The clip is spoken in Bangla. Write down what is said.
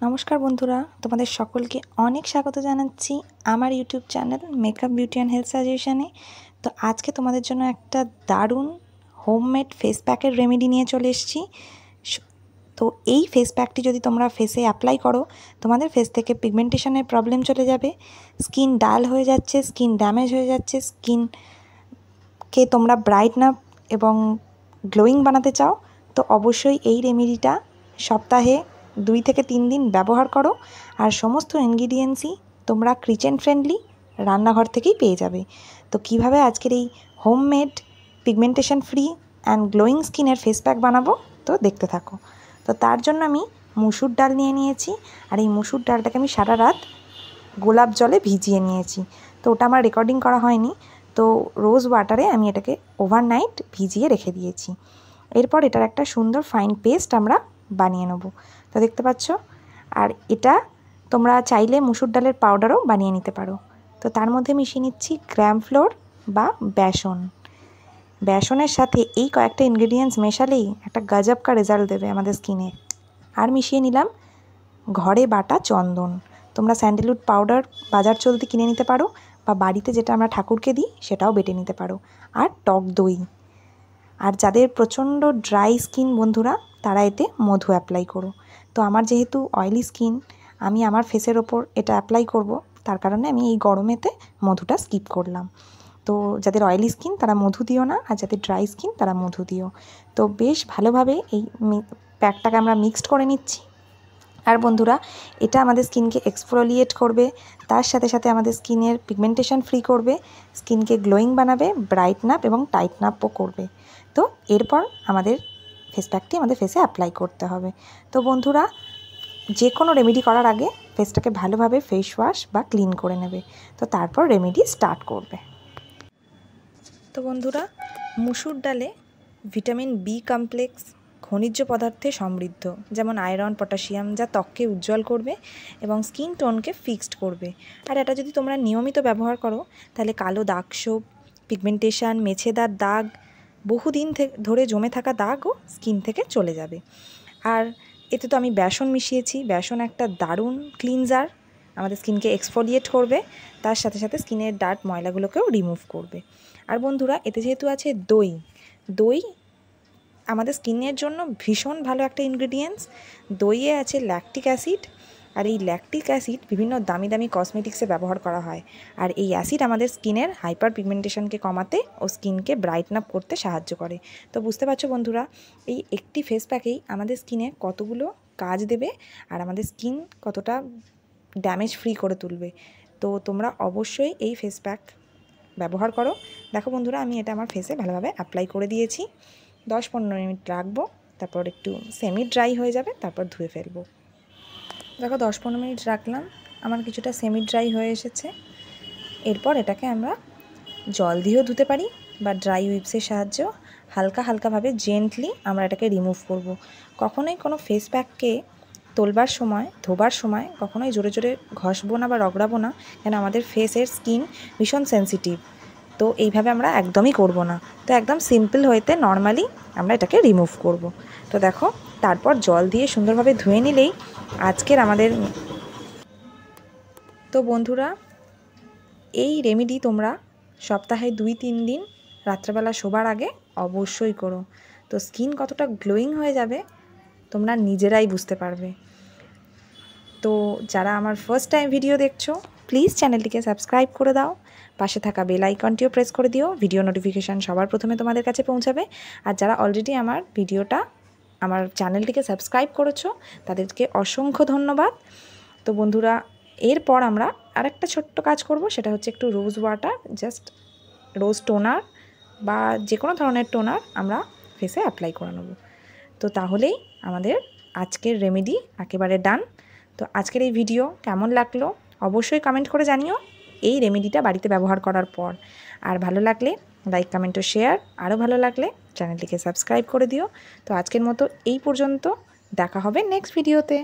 নমস্কার বন্ধুরা, তোমাদের সকলকে অনেক স্বাগত জানাচ্ছি আমার YouTube channel makeup beauty and health সাজেশনে। তো আজকে তোমাদের জন্য একটা দারুণ হোমমেড ফেস প্যাকের রেমেডি নিয়ে চলে এসেছি। তো এই ফেস প্যাকটি যদি তোমরা ফেসে অ্যাপ্লাই করো, তোমাদের ফেস থেকে পিগমেন্টেশনের প্রবলেম চলে যাবে, স্কিন ডাল হয়ে যাচ্ছে, স্কিন ড্যামেজ হয়ে যাচ্ছে, স্কিনকে তোমরা ব্রাইটন আপ এবং গ্লোয়িং বানাতে চাও, তো অবশ্যই এই রেমেডিটা সপ্তাহে 2 থেকে 3 দিন ব্যবহার করো। আর সমস্ত ইনগ্রিডিয়েন্টসই তোমরা কিচেন ফ্রেন্ডলি রান্নাঘর থেকেই পেয়ে যাবে। তো কিভাবে আজকের এই homemade pigmentation free and glowing স্কিনের ফেস প্যাক বানাবো, তো দেখতে থাকো। তো তার জন্য আমি মুসুর ডাল নিয়ে নিয়েছি, আর এই মুসুর ডালটাকে আমি সারা রাত গোলাপ জলে ভিজিয়ে নিয়েছি। তো ওটা আমার রেকর্ডিং করা হয়নি, তো রোজ ওয়াটারে আমি এটাকে ওভারনাইট ভিজিয়ে রেখে দিয়েছি। এরপর এটার একটা সুন্দর ফাইন পেস্ট আমরা বানিয়ে নেব। তো দেখতে পাচ্ছ, আর এটা তোমরা চাইলে মুসুর ডালের পাউডারও বানিয়ে নিতে পারো। তো তার মধ্যে মিশিয়ে নিচ্ছি গ্রাম ফ্লোর বা বেসন। বেসনের সাথে এই কয়েকটা ইনগ্রিডিয়েন্টস মেশালেই একটা গজব কা রেজাল্ট দেবে আমাদের স্কিনে। আর মিশিয়ে নিলাম ঘরে বাটা চন্দন। তোমরা স্যান্ডেলউড পাউডার বাজার চলতে কিনে নিতে পারো, বা বাড়িতে যেটা আমরা ঠাকুরকে দিই সেটাও বেটে নিতে পারো। আর টক দই। আর যাদের প্রচণ্ড ড্রাই স্কিন বন্ধুরা, তারা এতে মধু অ্যাপ্লাই করো। তো আমার যেহেতু অয়েলি স্কিন, আমি আমার ফেসের ওপর এটা অ্যাপ্লাই করব, তার কারণে আমি এই গরমেতে মধুটা স্কিপ করলাম। তো যাদের অয়েলি স্কিন তারা মধু দিও না, আর যাদের ড্রাই স্কিন তারা মধু দিও। তো বেশ ভালোভাবে এই প্যাকটাকে আমরা মিক্সড করে নিচ্ছি। আর বন্ধুরা, এটা আমাদের স্কিনকে এক্সফোলিয়েট করবে, তার সাথে সাথে আমাদের স্কিনের পিগমেন্টেশন ফ্রি করবে, স্কিনকে গ্লোয়িং বানাবে, ব্রাইটন আপ এবং টাইটন আপও করবে। তো এরপর আমাদের ফেস প্যাকটি আমাদের ফেসে অ্যাপ্লাই করতে হবে। তো বন্ধুরা, যে কোনো রেমেডি করার আগে ফেসটাকে ভালোভাবে ফেস ওয়াশ বা ক্লিন করে নেবে, তো তারপর রেমেডি স্টার্ট করবে। তো বন্ধুরা, মুসুর ডালে ভিটামিন বি কমপ্লেক্স খনিজ পদার্থে সমৃদ্ধ, যেমন আয়রন, পটাশিয়াম, যা ত্বককে উজ্জ্বল করবে এবং স্কিন টোনকে ফিক্সড করবে। আর এটা যদি তোমরা নিয়মিত ব্যবহার করো, তাহলে কালো দাগছোপ, পিগমেন্টেশন, মেছেদার দাগ, বহুদিন ধরে জমে থাকা দাগও স্কিন থেকে চলে যাবে। আর এতে তো আমি বেসন মিশিয়েছি। বেসন একটা দারুণ ক্লিনজার, আমাদের স্কিনকে এক্সফোলিয়েট করবে, তার সাথে সাথে স্কিনের ডার্ট ময়লাগুলোকেও রিমুভ করবে। আর বন্ধুরা, এতে যেহেতু আছে দই, দই আমাদের স্কিনের জন্য ভীষণ ভালো একটা ইনগ্রিডিয়েন্টস। দইয়ে আছে ল্যাকটিক অ্যাসিড, আর এই ল্যাকটিক অ্যাসিড বিভিন্ন দামি দামি কসমেটিক্সে ব্যবহার করা হয়। আর এই অ্যাসিড আমাদের স্কিনের হাইপার পিগমেন্টেশনকে কমাতে ও স্কিনকে ব্রাইটন আপ করতে সাহায্য করে। তো বুঝতে পারছো বন্ধুরা, এই একটি ফেস প্যাকেই আমাদের স্কিনে কতগুলো কাজ দেবে, আর আমাদের স্কিন কতটা ড্যামেজ ফ্রি করে তুলবে। তো তোমরা অবশ্যই এই ফেস প্যাক ব্যবহার করো। দেখো বন্ধুরা, আমি এটা আমার ফেসে ভালোভাবে অ্যাপ্লাই করে দিয়েছি। 10-15 মিনিট রাখবো, তারপর একটু সেমি ড্রাই হয়ে যাবে, তারপর ধুয়ে ফেলবো। দেখো 10-15 মিনিট রাখলাম, আমার কিছুটা সেমি ড্রাই হয়ে এসেছে। এরপর এটাকে আমরা জল দিয়েও ধুতে পারি, বা ড্রাই উইপসের সাহায্যেও হালকা হালকাভাবে জেন্টলি আমরা এটাকে রিমুভ করব। কখনোই কোনো ফেস প্যাককে তোলবার সময়, ধোবার সময় কখনোই জোরে জোরে ঘষবো না বা রগড়াবো না, কেন আমাদের ফেসের স্কিন ভীষণ সেন্সিটিভ। তো এইভাবে আমরা একদমই করব না। তো একদম সিম্পল হইতে নর্মালি আমরা এটাকে রিমুভ করব। তো দেখো, তারপর জল দিয়ে সুন্দরভাবে ধুয়ে নিলেই আজকের আমাদের। তো বন্ধুরা, এই রেমেডি তোমরা সপ্তাহে 2-3 দিন রাত্রেবেলা শোবার আগে অবশ্যই করো। তো স্কিন কতটা গ্লোয়িং হয়ে যাবে তোমরা নিজেরাই বুঝতে পারবে। তো যারা আমার ফার্স্ট টাইম ভিডিও দেখছো, প্লিজ চ্যানেলটিকে সাবস্ক্রাইব করে দাও, পাশে থাকা বেল আইকনটিও প্রেস করে দিও, ভিডিও নোটিফিকেশান সবার প্রথমে তোমাদের কাছে পৌঁছাবে। আর যারা অলরেডি আমার চ্যানেলটিকে সাবস্ক্রাইব করেছো, তাদেরকে অসংখ্য ধন্যবাদ। তো বন্ধুরা, এরপর আমরা আরেকটা ছোট্ট কাজ করব, সেটা হচ্ছে একটু রোজ ওয়াটার, জাস্ট রোজ টোনার বা যে কোনো ধরনের টোনার আমরা ফেসে অ্যাপ্লাই করে নেব। তো তাহলেই আমাদের আজকের রেমেডি একেবারে ডান। তো আজকের এই ভিডিও কেমন লাগলো অবশ্যই কমেন্ট করে জানিও, এই রেমেডিটা বাড়িতে ব্যবহার করার পর। আর ভালো লাগলে লাইক, কমেন্ট ও শেয়ার, আরও ভালো লাগলে চ্যানেলটিকে সাবস্ক্রাইব করে দিও। তো আজকের মতো এই পর্যন্ত, দেখা হবে নেক্সট ভিডিওতে।